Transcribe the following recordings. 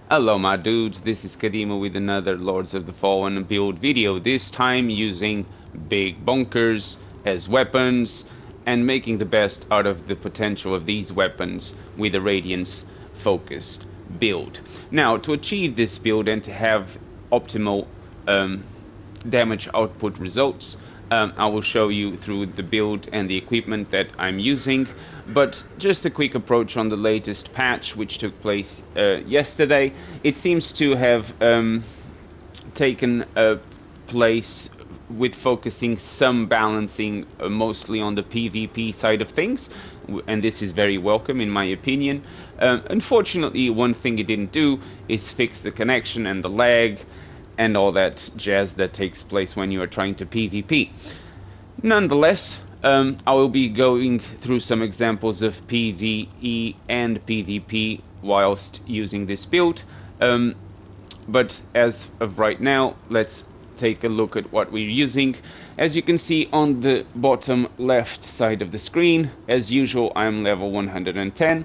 Hello my dudes, this is Kadima with another Lords of the Fallen build video, this time using big bunkers as weapons and making the best out of the potential of these weapons with a Radiance focused build. Now to achieve this build and to have optimal damage output results, I will show you through the build and the equipment that I'm using. But just a quick approach on the latest patch, which took place yesterday. It seems to have taken a place with focusing some balancing mostly on the PvP side of things, and this is very welcome in my opinion. Unfortunately, one thing it didn't do is fix the connection and the lag and all that jazz that takes place when you are trying to PvP. Nonetheless, I will be going through some examples of PvE and PvP whilst using this build. But as of right now, let's take a look at what we're using. As you can see on the bottom left side of the screen, as usual, I'm level 110.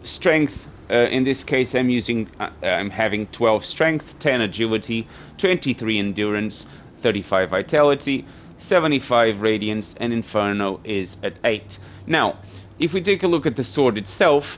Strength, in this case, I'm having 12 strength, 10 agility, 23 endurance, 35 vitality, 75 radiance, and inferno is at 8. Now, if we take a look at the sword itself,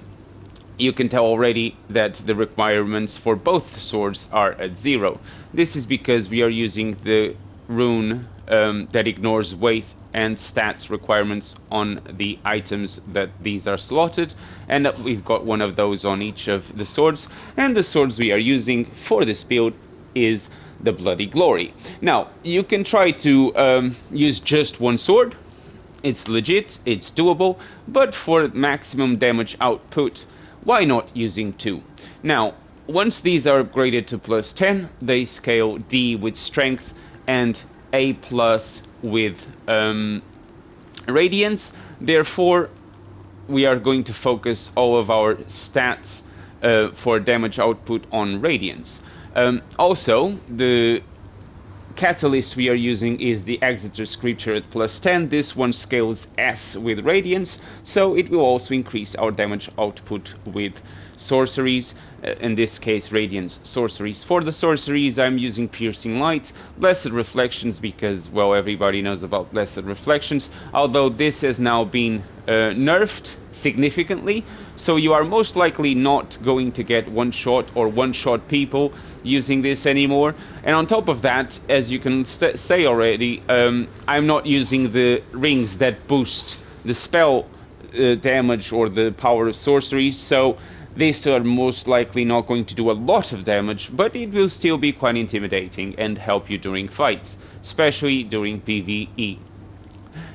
you can tell already that the requirements for both swords are at 0. This is because we are using the rune that ignores weight and stats requirements on the items that these are slotted, and we've got one of those on each of the swords, and the swords we are using for this build is the Bloody Glory. Now, you can try to use just one sword. It's legit, it's doable, but for maximum damage output, why not using two? Now, once these are upgraded to plus 10, they scale D with strength and A plus with radiance. Therefore, we are going to focus all of our stats for damage output on radiance. Also, the catalyst we are using is the Exeter Scripture at plus 10. This one scales S with radiance, so it will also increase our damage output with sorceries, in this case radiance sorceries. For the sorceries I'm using Piercing Light, Blessed Reflections because, well, everybody knows about Blessed Reflections, although this has now been nerfed significantly, so you are most likely not going to get one-shot or one-shot people using this anymore. And on top of that, as you can say already, I'm not using the rings that boost the spell damage or the power of sorcery, so these are most likely not going to do a lot of damage, but it will still be quite intimidating and help you during fights, especially during PvE.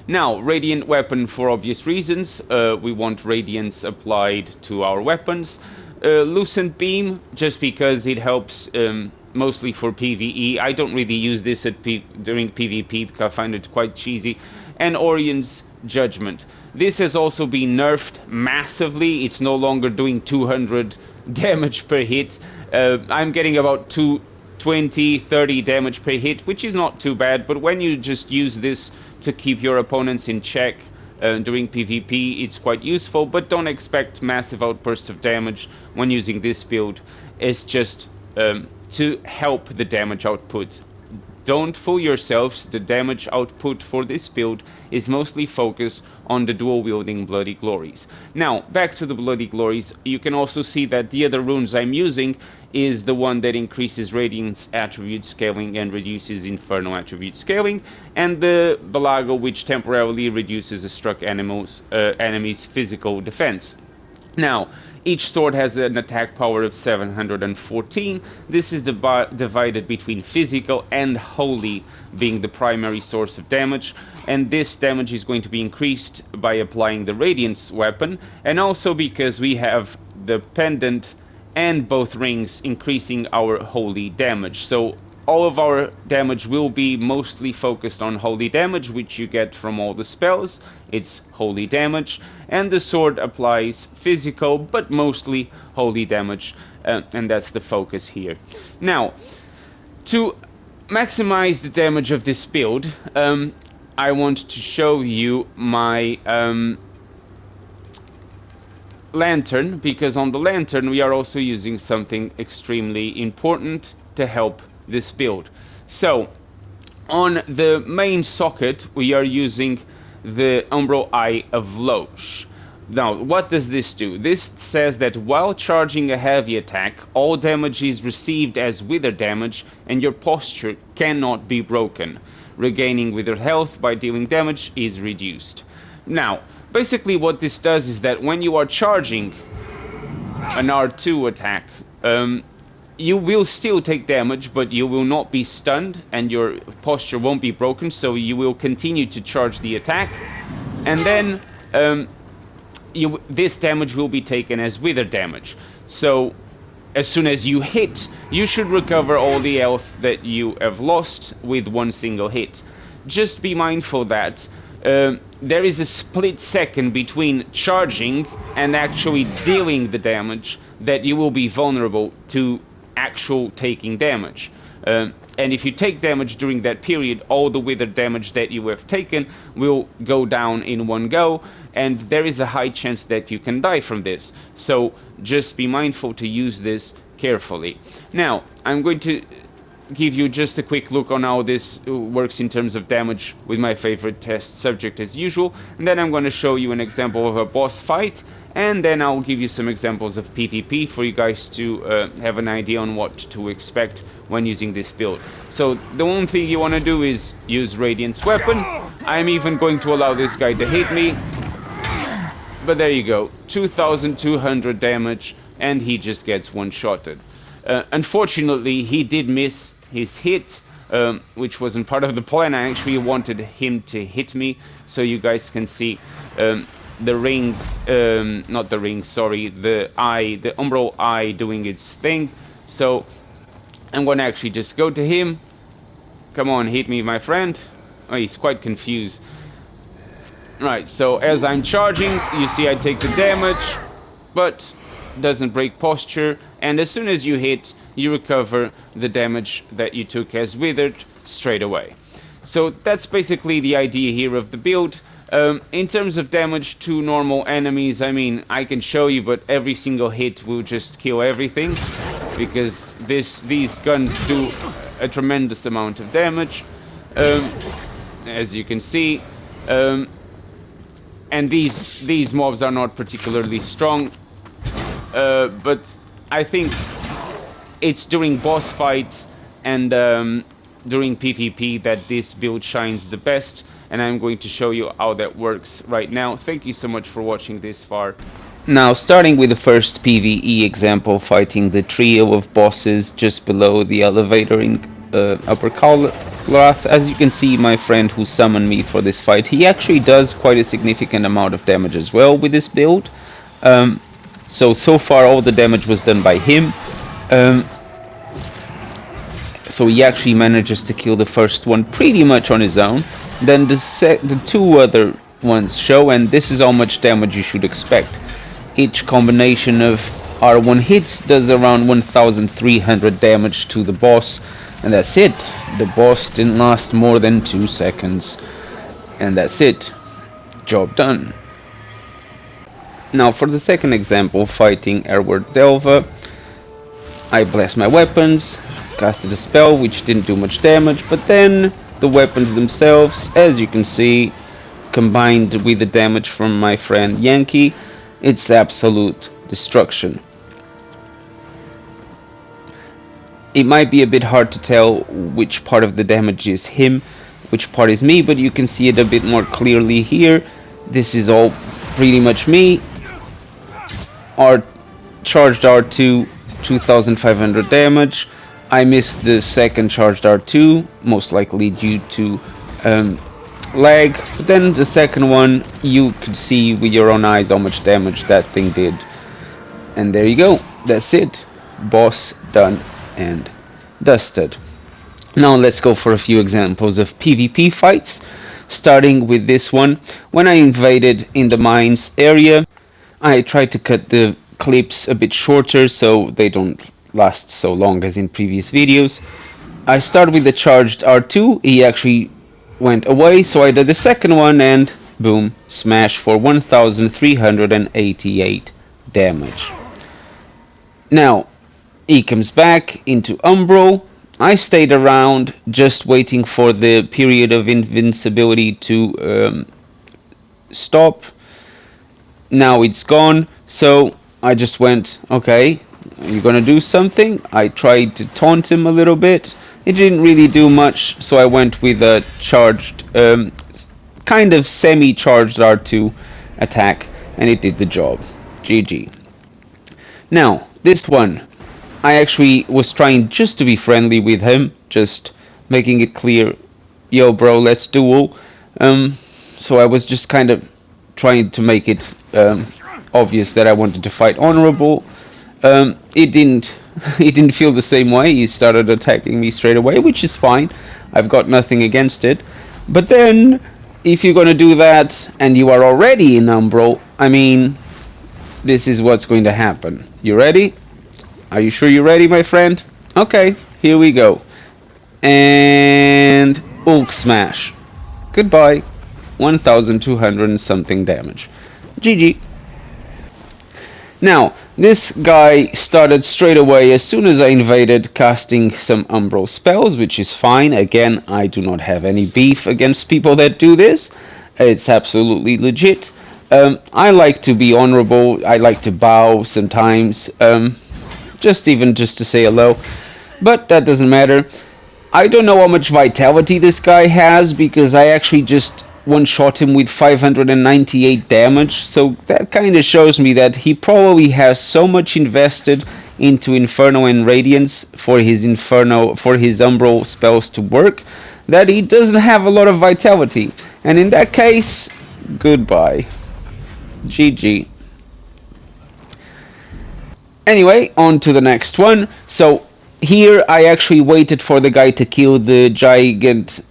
Now, Radiant Weapon for obvious reasons. We want Radiance applied to our weapons. Lucent Beam, just because it helps mostly for PvE. I don't really use this during PvP because I find it quite cheesy. And Orion's Judgment. This has also been nerfed massively. It's no longer doing 200 damage per hit. I'm getting about 20, 30 damage per hit, which is not too bad, but when you just use this to keep your opponents in check during PvP, it's quite useful, but don't expect massive outbursts of damage when using this build. It's just to help the damage output. Don't fool yourselves, the damage output for this build is mostly focused on the dual-wielding Bloody Glories. Now, back to the Bloody Glories, you can also see that the other runes I'm using is the one that increases Radiance attribute scaling and reduces Inferno attribute scaling, and the Balago, which temporarily reduces a struck enemy's physical defense. Now, each sword has an attack power of 714. This is divided between physical and holy being the primary source of damage, and this damage is going to be increased by applying the Radiance weapon, and also because we have the pendant and both rings increasing our holy damage. So all of our damage will be mostly focused on holy damage, which you get from all the spells. It's holy damage, and the sword applies physical but mostly holy damage, and that's the focus here. Now, to maximize the damage of this build, I want to show you my lantern, because on the lantern we are also using something extremely important to help this build. So on the main socket we are using the Umbral Eye of Loche. Now, what does this do? This says that while charging a heavy attack, all damage is received as wither damage and your posture cannot be broken. Regaining wither health by dealing damage is reduced. Now, basically what this does is that when you are charging an R2 attack, you will still take damage, but you will not be stunned and your posture won't be broken, so you will continue to charge the attack. And then this damage will be taken as wither damage. So as soon as you hit, you should recover all the health that you have lost with one single hit. Just be mindful that there is a split second between charging and actually dealing the damage that you will be vulnerable to actual taking damage. And if you take damage during that period, all the wither damage that you have taken will go down in one go, and there is a high chance that you can die from this. So just be mindful to use this carefully. Now, I'm going to give you just a quick look on how this works in terms of damage with my favorite test subject as usual, and then I'm going to show you an example of a boss fight, and then I'll give you some examples of PvP for you guys to have an idea on what to expect when using this build. So the one thing you want to do is use Radiant's weapon. I'm even going to allow this guy to hit me, but there you go, 2200 damage, and he just gets one-shotted. Unfortunately, he did miss his hit, which wasn't part of the plan. I actually wanted him to hit me, so you guys can see the ring, not the ring, sorry, the eye, the Umbral Eye doing its thing. So I'm gonna actually just go to him. Come on, hit me, my friend. Oh, he's quite confused. Right, so as I'm charging, you see I take the damage, but doesn't break posture, and as soon as you hit, you recover the damage that you took as withered straight away. So that's basically the idea here of the build. In terms of damage to normal enemies, I mean, I can show you, but every single hit will just kill everything, because these guns do a tremendous amount of damage, as you can see. And these mobs are not particularly strong, but I think it's during boss fights and during PvP that this build shines the best, and I'm going to show you how that works right now. Thank you so much for watching this far. Now, starting with the first PvE example, fighting the trio of bosses just below the elevator in Upper Kalrath. As you can see, my friend who summoned me for this fight, he actually does quite a significant amount of damage as well with this build. So far all the damage was done by him. So he actually manages to kill the first one pretty much on his own. Then the two other ones show, and this is how much damage you should expect. Each combination of R1 hits does around 1300 damage to the boss, and that's it. The boss didn't last more than 2 seconds, and that's it. Job done. Now for the second example, fighting Airward Delva, I blessed my weapons, casted a spell which didn't do much damage, but then the weapons themselves, as you can see, combined with the damage from my friend Yankee, it's absolute destruction. It might be a bit hard to tell which part of the damage is him, which part is me, but you can see it a bit more clearly here. This is all pretty much me. Charged R2, 2500 damage. I missed the second charged R2, most likely due to lag. But then the second one, you could see with your own eyes how much damage that thing did. And there you go, that's it. Boss done and dusted. Now let's go for a few examples of PvP fights, starting with this one. When I invaded in the mines area, I tried to cut the clips a bit shorter so they don't last so long as in previous videos. I started with the charged R2, he actually went away, so I did the second one and boom, smash for 1388 damage. Now, he comes back into Umbral. I stayed around just waiting for the period of invincibility to stop. Now it's gone, so I just went, okay, you're gonna do something? I tried to taunt him a little bit. It didn't really do much, so I went with a charged, kind of semi-charged R2 attack, and it did the job. GG. Now, this one, I actually was trying just to be friendly with him, just making it clear, yo bro, let's duel. So I was just kind of trying to make it obvious that I wanted to fight honorable. It didn't feel the same way. He started attacking me straight away, which is fine. I've got nothing against it. But then, if you're gonna do that and you are already in Umbral, I mean, this is what's going to happen. You ready? Are you sure you're ready, my friend? Okay, here we go. And Ulk Smash. Goodbye. 1,200 and something damage. GG. Now, this guy started straight away as soon as I invaded, casting some Umbral spells, which is fine. Again, I do not have any beef against people that do this. It's absolutely legit. I like to be honorable. I like to bow sometimes, just to say hello. But that doesn't matter. I don't know how much vitality this guy has, because I actually just one-shot him with 598 damage, so that kind of shows me that he probably has so much invested into Inferno and Radiance for his Umbral spells to work, that he doesn't have a lot of vitality. And in that case, goodbye. GG. Anyway, on to the next one. So here I actually waited for the guy to kill the giant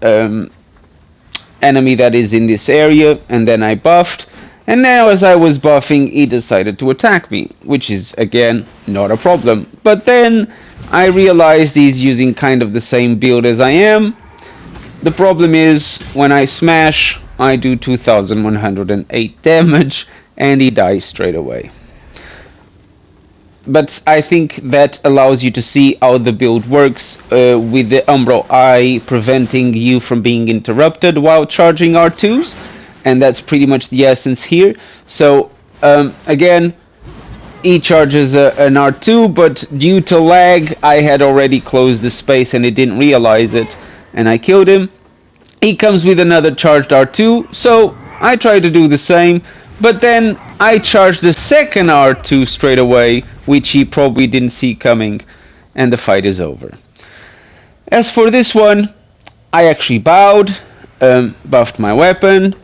enemy that is in this area, and then I buffed, and now as I was buffing he decided to attack me, which is again not a problem. But then I realized he's using kind of the same build as I am. The problem is when I smash I do 2,108 damage and he dies straight away. But I think that allows you to see how the build works, with the Umbral Eye preventing you from being interrupted while charging R2s, and that's pretty much the essence here. So again, he charges an R2, but due to lag I had already closed the space and he didn't realize it, and I killed him. He comes with another charged R2, so I try to do the same, but then I charged the second R2 straight away, which he probably didn't see coming, and the fight is over. As for this one, I actually bowed, buffed my weapon,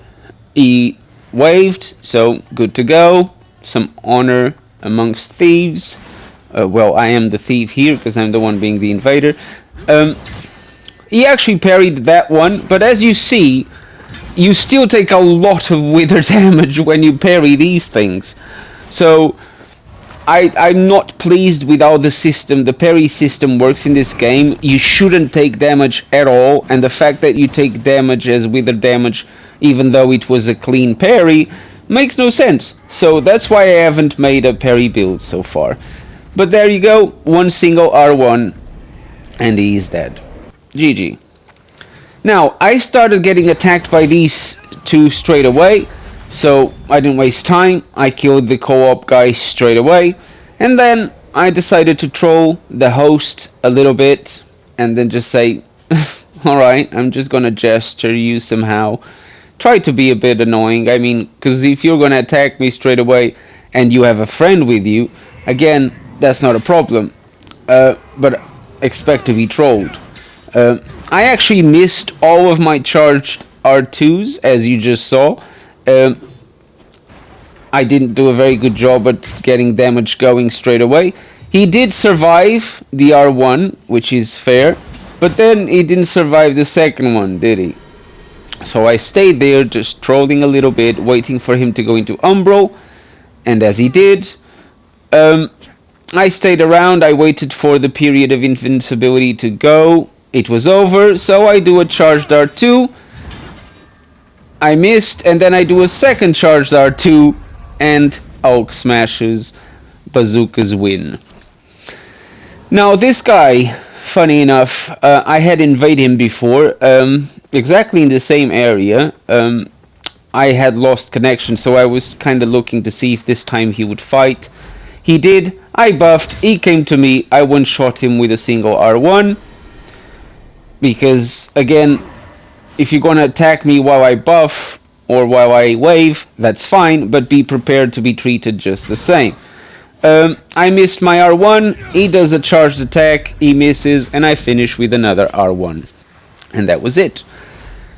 he waved, so good to go. Some honor amongst thieves. Well, I am the thief here because I'm the one being the invader. He actually parried that one, but as you see, you still take a lot of wither damage when you parry these things. So I'm not pleased with how the parry system works in this game. You shouldn't take damage at all, and the fact that you take damage as wither damage even though it was a clean parry makes no sense. So that's why I haven't made a parry build so far. But there you go, one single R1 and he is dead. GG. Now, I started getting attacked by these two straight away, so I didn't waste time. I killed the co-op guy straight away, and then I decided to troll the host a little bit, and then just say, alright, I'm just gonna gesture you somehow. Try to be a bit annoying, I mean, because if you're gonna attack me straight away, and you have a friend with you, again, that's not a problem, but expect to be trolled. I actually missed all of my charged R2s, as you just saw. I didn't do a very good job at getting damage going straight away. He did survive the R1, which is fair, but then he didn't survive the second one, did he? So I stayed there just trolling a little bit, waiting for him to go into Umbral, and as he did, I stayed around. I waited for the period of invincibility to go. It was over, so I do a charged R2. I missed, and then I do a second charged R2, and Hulk smashes, Bazookas win. Now this guy, funny enough, I had invaded him before, exactly in the same area. I had lost connection, so I was kind of looking to see if this time he would fight. He did. I buffed. He came to me. I one-shot him with a single R1. Because, again, if you're gonna attack me while I buff or while I wave, that's fine, but be prepared to be treated just the same. I missed my R1. He does a charged attack. He misses, and I finish with another R1. And that was it.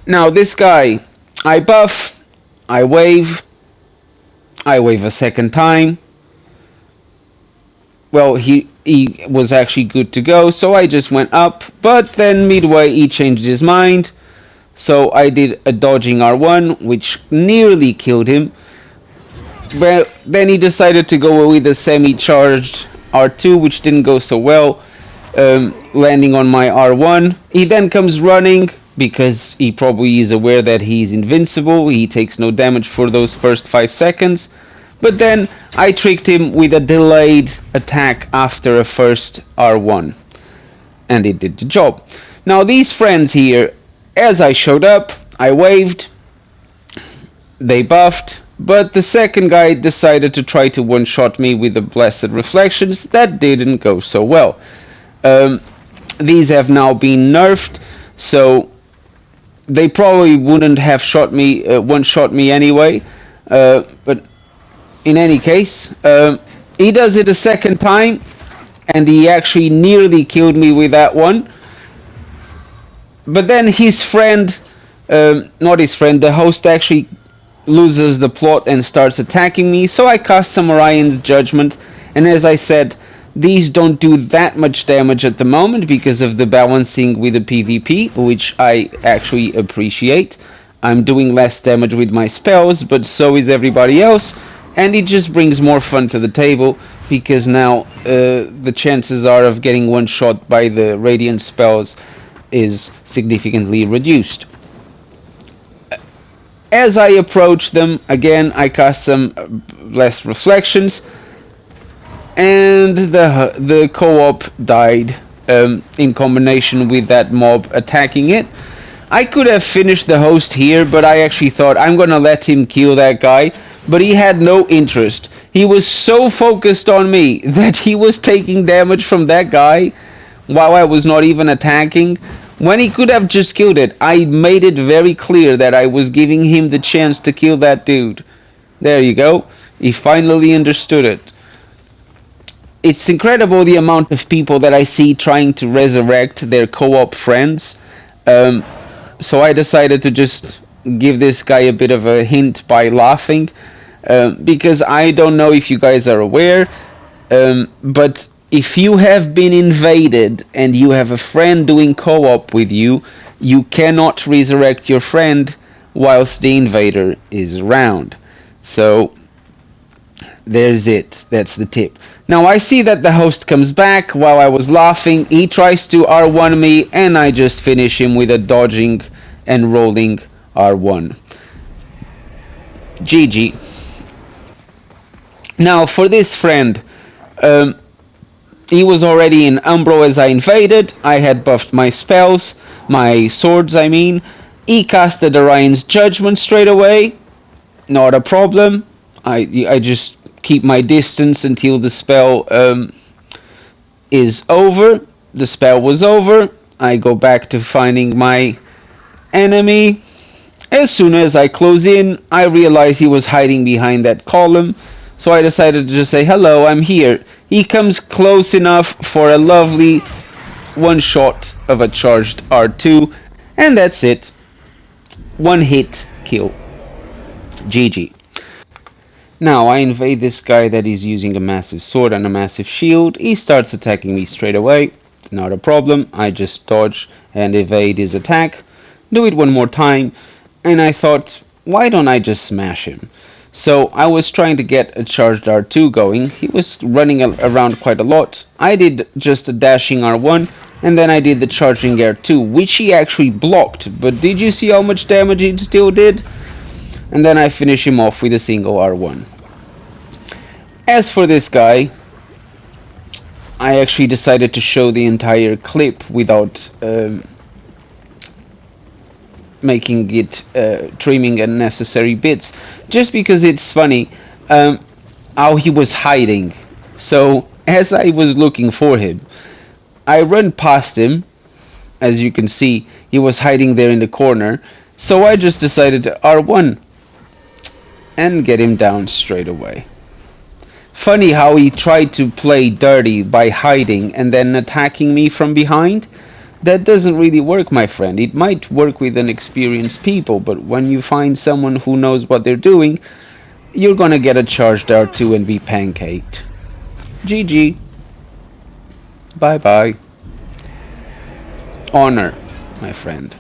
Now, this guy, I buff. I wave a second time. Well, he was actually good to go, so I just went up, but then midway he changed his mind, so I did a dodging R1, which nearly killed him, but then he decided to go with a semi-charged R2, which didn't go so well, landing on my R1. He then comes running, because he probably is aware that he's invincible. He takes no damage for those first 5 seconds. But then I tricked him with a delayed attack after a first R1. And it did the job. Now these friends here, as I showed up, I waved. They buffed. But the second guy decided to try to one-shot me with the Blessed Reflections. That didn't go so well. These have now been nerfed. So they probably wouldn't have shot me, one-shot me anyway, but in any case, he does it a second time, and he actually nearly killed me with that one. But then his friend, not his friend, the host actually loses the plot and starts attacking me, so I cast some Orion's Judgment, and as I said, these don't do that much damage at the moment because of the balancing with the PvP, which I actually appreciate. I'm doing less damage with my spells, but so is everybody else, and it just brings more fun to the table because now the chances are of getting one shot by the Radiant spells is significantly reduced. As I approach them, again I cast some less reflections, and the co-op died in combination with that mob attacking it. I could have finished the host here, but I actually thought I'm gonna let him kill that guy, but he had no interest. He was so focused on me that he was taking damage from that guy while I was not even attacking, when he could have just killed it. I made it very clear that I was giving him the chance to kill that dude. There you go. He finally understood it. It's incredible the amount of people that I see trying to resurrect their co-op friends. So I decided to just give this guy a bit of a hint by laughing. Because I don't know if you guys are aware, but if you have been invaded and you have a friend doing co-op with you, you cannot resurrect your friend whilst the invader is around. So there's it. That's the tip. Now I see that the host comes back while I was laughing. He tries to R1 me and I just finish him with a dodging and rolling R1. GG. Now for this friend, he was already in Umbro as I invaded. I had buffed my spells, my swords I mean. He casted Orion's Judgment straight away. Not a problem. I just keep my distance until the spell is over. The spell was over. I go back to finding my enemy. As soon as I close in, I realize he was hiding behind that column. So I decided to just say, hello, I'm here. He comes close enough for a lovely one shot of a charged R2. And that's it. One hit kill. GG. Now I invade this guy that is using a massive sword and a massive shield. He starts attacking me straight away. Not a problem. I just dodge and evade his attack. Do it one more time. And I thought, why don't I just smash him? So I was trying to get a charged R2 going. He was running around quite a lot. I did just a dashing R1. And then I did the charging R2, which he actually blocked. But did you see how much damage it still did? And then I finish him off with a single R1. As for this guy, I actually decided to show the entire clip without making it trimming unnecessary bits, just because it's funny how he was hiding. So as I was looking for him, I run past him. As you can see, he was hiding there in the corner, so I just decided to R1 and get him down straight away. Funny how he tried to play dirty by hiding and then attacking me from behind. That doesn't really work, my friend. It might work with inexperienced people, but when you find someone who knows what they're doing, you're gonna get a charged R2 and be pancaked. GG. Bye bye. Honor, my friend.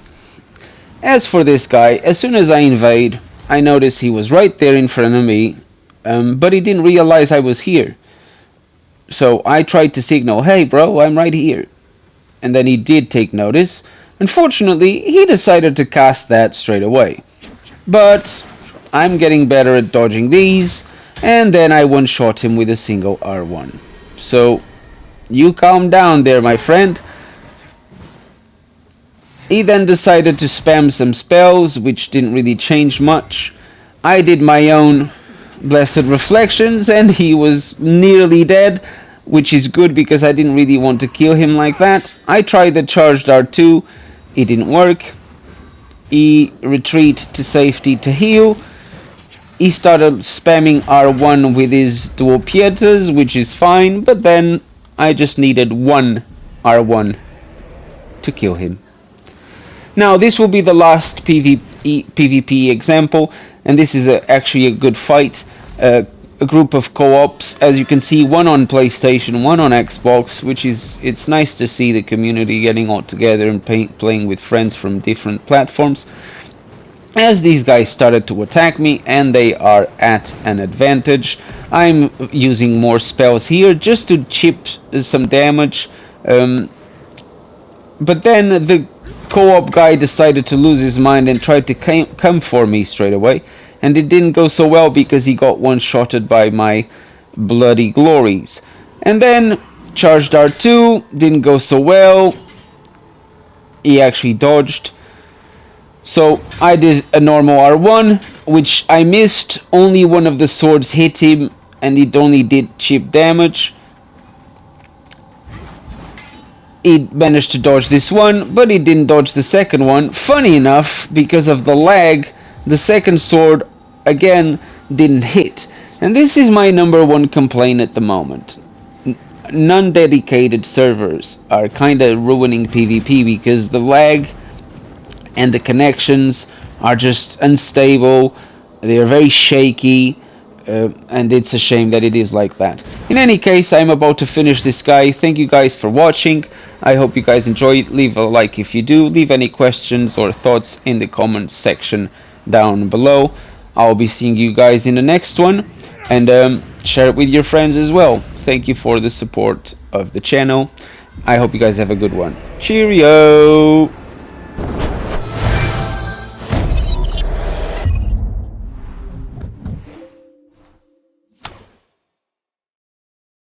As for this guy, as soon as I invade, I noticed he was right there in front of me, but he didn't realize I was here. So I tried to signal, hey bro, I'm right here. And then he did take notice. Unfortunately, he decided to cast that straight away. But I'm getting better at dodging these, and then I one-shot him with a single R1. So, you calm down there, my friend. He then decided to spam some spells, which didn't really change much. I did my own Blessed Reflections, and he was nearly dead, which is good because I didn't really want to kill him like that. I tried the charged R2, it didn't work. He retreated to safety to heal. He started spamming R1 with his dual pietas, which is fine, but then I just needed one R1 to kill him. Now this will be the last PvP example, and this is actually a good fight. A group of co-ops, as you can see, one on PlayStation, one on Xbox, which is, it's nice to see the community getting all together and playing with friends from different platforms. As these guys started to attack me, and they are at an advantage, I'm using more spells here just to chip some damage, but then the co-op guy decided to lose his mind and tried to come for me straight away. And it didn't go so well because he got one-shotted by my bloody glories. And then charged R2, didn't go so well. He actually dodged. So I did a normal R1, which I missed. Only one of the swords hit him, and it only did chip damage. He managed to dodge this one, but he didn't dodge the second one. Funny enough, because of the lag, the second sword again didn't hit. And this is my #1 complaint at the moment. Non-dedicated servers are kinda ruining PvP because the lag and the connections are just unstable. They are very shaky, and it's a shame that it is like that. In any case, I'm about to finish this guy. Thank you guys for watching. I hope you guys enjoyed. Leave a like if you do. Leave any questions or thoughts in the comments section down below. I'll be seeing you guys in the next one, and share it with your friends as well. Thank you for the support of the channel. I hope you guys have a good one. Cheerio!